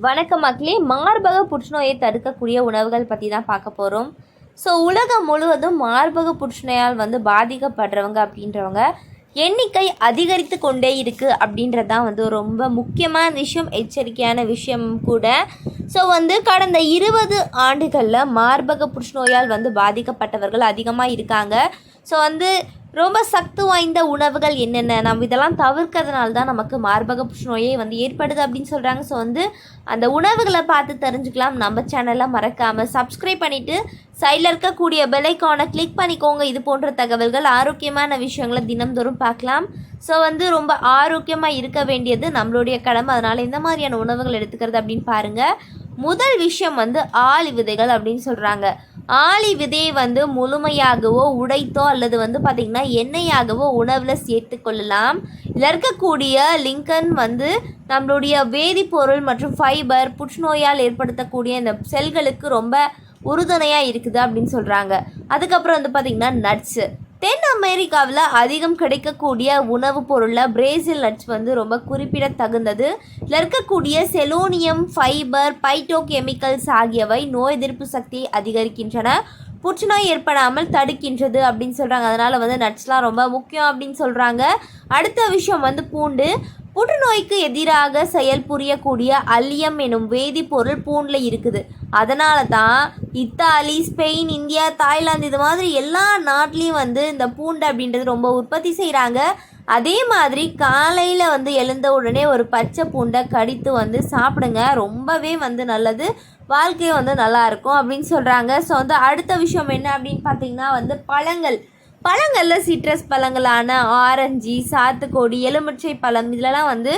வணக்கம் மக்களே. மார்பக புற்றுநோயை தடுக்கக்கூடிய உணவுகள் பற்றி தான் பார்க்க போகிறோம். உலகம் முழுவதும் மார்பக புற்றுநோயால் பாதிக்கப்படுறவங்க அப்படின்றவங்க எண்ணிக்கை அதிகரித்து கொண்டே இருக்குது அப்படின்றது தான் ரொம்ப முக்கியமான விஷயம், எச்சரிக்கையான விஷயம் கூட. கடந்த 20 ஆண்டுகளில் மார்பக புற்றுநோயால் பாதிக்கப்பட்டவர்கள் அதிகமாக இருக்காங்க. ரொம்ப சக்தி வாய்ந்த உணவுகள் என்னென்ன, நம்ம இதெல்லாம் தவிர்க்கிறதுனால தான் நமக்கு மார்பக புற்றுநோயே ஏற்படுது அப்படின்னு சொல்கிறாங்க. அந்த உணவுகளை பார்த்து தெரிஞ்சுக்கலாம். நம்ம சேனலை மறக்காமல் சப்ஸ்கிரைப் பண்ணிவிட்டு சைடில் இருக்கக்கூடிய பெல் ஐக்கானை கிளிக் பண்ணிக்கோங்க. இது போன்ற தகவல்கள், ஆரோக்கியமான விஷயங்களை தினம்தோறும் பார்க்கலாம். ரொம்ப ஆரோக்கியமாக இருக்க வேண்டியது நம்மளுடைய கடமை. அதனால் இந்த மாதிரியான உணவுகள் எடுத்துக்கிறது அப்படின்னு பாருங்கள். முதல் விஷயம் ஆளி விதைகள் அப்படின்னு சொல்கிறாங்க. ஆளி விதையை முழுமையாகவோ உடைத்தோ அல்லது பார்த்திங்கன்னா எண்ணெயாகவோ உணவில் சேர்த்து கொள்ளலாம். இதில் இருக்கக்கூடிய லிங்கன் நம்மளுடைய வேதிப்பொருள் மற்றும் ஃபைபர் புற்றுநோயால் ஏற்படுத்தக்கூடிய இந்த செல்களுக்கு ரொம்ப உறுதுணையாக இருக்குது அப்படின்னு சொல்கிறாங்க. அதுக்கப்புறம் பார்த்திங்கன்னா நட்ஸு. தென் அமெரிக்காவில் அதிகம் கிடைக்கக்கூடிய உணவுப் பொருளில் பிரேசில் நட்ஸ் ரொம்ப குறிப்பிடத்தகுந்தது. இதில் இருக்கக்கூடிய செலோனியம், ஃபைபர், பைட்டோகெமிக்கல்ஸ் ஆகியவை நோய் எதிர்ப்பு சக்தியை அதிகரிக்கின்றன, புற்றுநோய் ஏற்படாமல் தடுக்கின்றது அப்படின்னு சொல்கிறாங்க. அதனால் நட்ஸ்லாம் ரொம்ப முக்கியம் அப்படின்னு சொல்கிறாங்க. அடுத்த விஷயம் பூண்டு. புற்றுநோய்க்கு எதிராக செயல் புரியக்கூடிய அல்லியம் எனும் வேதிப்பொருள் பூண்டில் இருக்குது. அதனால தான் இத்தாலி, ஸ்பெயின், இந்தியா, தாய்லாந்து இது மாதிரி எல்லா நாட்டிலையும் இந்த பூண்டு அப்படின்றது ரொம்ப உற்பத்தி செய்கிறாங்க. அதே மாதிரி காலையில் எழுந்த உடனே ஒரு பச்சை பூண்டை கடித்து சாப்பிடுங்க. ரொம்பவே நல்லது, வாழ்க்கையை நல்லாயிருக்கும் அப்படின்னு சொல்கிறாங்க. அடுத்த விஷயம் என்ன அப்படின்னு பார்த்திங்கன்னா பழங்களில் சிட்ரஸ் பழங்களான ஆரஞ்சு, சாத்துக்கொடி, எலுமிச்சை பழம் இதிலலாம்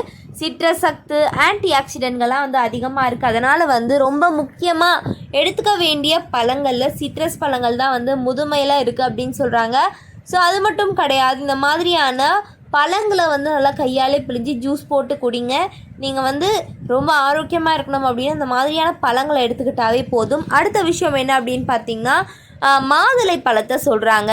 சிட்ரஸ் சத்து, ஆன்டி ஆக்சிடென்ட்கள்லாம் அதிகமாக இருக்குது. அதனால் ரொம்ப முக்கியமாக எடுத்துக்க வேண்டிய பழங்களில் சிட்ரஸ் பழங்கள் தான் முதுமையில் இருக்குது அப்படின்னு சொல்கிறாங்க. அது மட்டும் கிடையாது, இந்த மாதிரியான பழங்களை நல்லா கையாலே பிழிஞ்சு ஜூஸ் போட்டு குடிங்க. நீங்கள் ரொம்ப ஆரோக்கியமாக இருக்கணும் அப்படின்னா இந்த மாதிரியான பழங்களை எடுத்துக்கிட்டாவே போதும். அடுத்த விஷயம் என்ன அப்படின்னு பார்த்தீங்கன்னா மாதுளை பழத்தை சொல்கிறாங்க.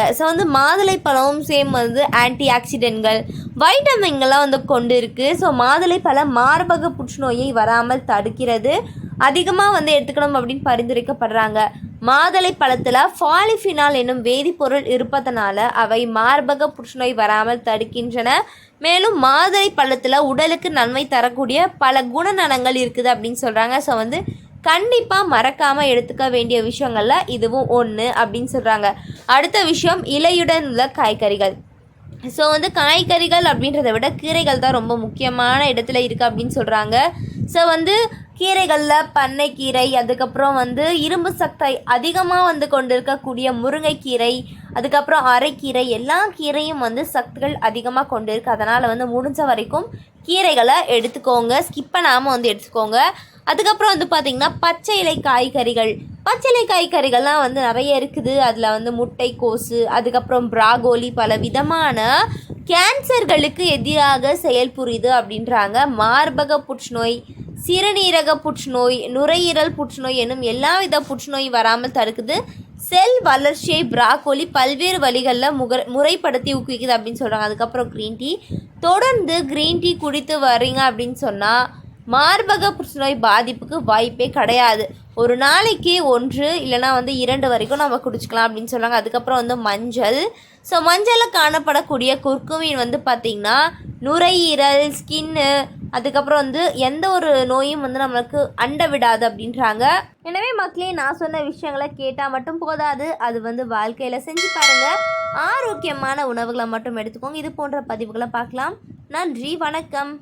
மாதுளை பழமும் சேம் ஆன்டி ஆக்சிடென்ட்கள், வைட்டமின்கள்லாம் கொண்டு இருக்குது. மாதுளை பழம் மார்பக புற்றுநோயை வராமல் தடுக்கிறது. அதிகமாக எடுத்துக்கணும் அப்படின்னு பரிந்துரைக்கப்படுறாங்க. மாதுளை பழத்தில் பாலிஃபினால் என்னும் வேதிப்பொருள் இருப்பதனால அவை மார்பக புற்றுநோய் வராமல் தடுக்கின்றன. மேலும் மாதுளை பழத்தில் உடலுக்கு நன்மை தரக்கூடிய பல குணநலங்கள் இருக்குது அப்படின்னு சொல்கிறாங்க. கண்டிப்பாக மறக்காமல் எடுத்துக்க வேண்டிய விஷயங்களில் இதுவும் ஒன்று அப்படின்னு சொல்கிறாங்க. அடுத்த விஷயம் இலையுடன் உள்ள காய்கறிகள். காய்கறிகள் அப்படின்றத விட கீரைகள் தான் ரொம்ப முக்கியமான இடத்துல இருக்குது அப்படின்னு சொல்கிறாங்க. கீரைகளில் பண்ணைக்கீரை, அதுக்கப்புறம் இரும்பு சக்தி அதிகமாக கொண்டு இருக்கக்கூடிய முருங்கைக்கீரை, அதுக்கப்புறம் அரைக்கீரை, எல்லா கீரையும் சத்துக்கள் அதிகமாக கொண்டு இருக்குது. அதனால் முடிஞ்ச வரைக்கும் கீரைகளை எடுத்துக்கோங்க, ஸ்கிப் பண்ணாமல் எடுத்துக்கோங்க. அதுக்கப்புறம் பார்த்திங்கன்னா பச்சை இலை காய்கறிகள்லாம் நிறைய இருக்குது. அதில் முட்டைக்கோசு, அதுக்கப்புறம் பிராகோலி பல விதமான கேன்சர்களுக்கு எதிராக செயல்புரியுது அப்படின்றாங்க. மார்பக புற்றுநோய், சிறுநீரக புற்றுநோய், நுரையீரல் புற்றுநோய் எனும் எல்லா வித புற்றுநோய் வராமல் தடுக்குது. செல் வளர்ச்சியை பிராக்கோலி பல்வேறு வழிகளில் முறைப்படுத்தி ஊக்குவிக்குது அப்படின்னு சொல்கிறாங்க. அதுக்கப்புறம் க்ரீன் டீ. தொடர்ந்து க்ரீன் டீ குடித்து வரீங்க அப்படின்னு சொன்னால் மார்பக புற்றுநோய் பாதிப்புக்கு வாய்ப்பே கிடையாது. ஒரு நாளைக்கு 1 இல்லைனா 2 வரைக்கும் நம்ம குடிச்சிக்கலாம் அப்படின்னு சொல்கிறாங்க. அதுக்கப்புறம் மஞ்சள். மஞ்சளில் காணப்படக்கூடிய குர்குமின் பார்த்திங்கன்னா நுரையீரல், ஸ்கின்னு, அதுக்கப்புறம் எந்த ஒரு நோயும் நம்மளுக்கு அண்ட விடாது அப்படின்றாங்க. எனவே மக்களே, நான் சொன்ன விஷயங்களை கேட்டால் மட்டும் போதாது, அது வாழ்க்கையில் செஞ்சு பாருங்கள். ஆரோக்கியமான உணவுகளை மட்டும் எடுத்துக்கோங்க. இது போன்ற பதிவுகளை பார்க்கலாம். நன்றி, வணக்கம்.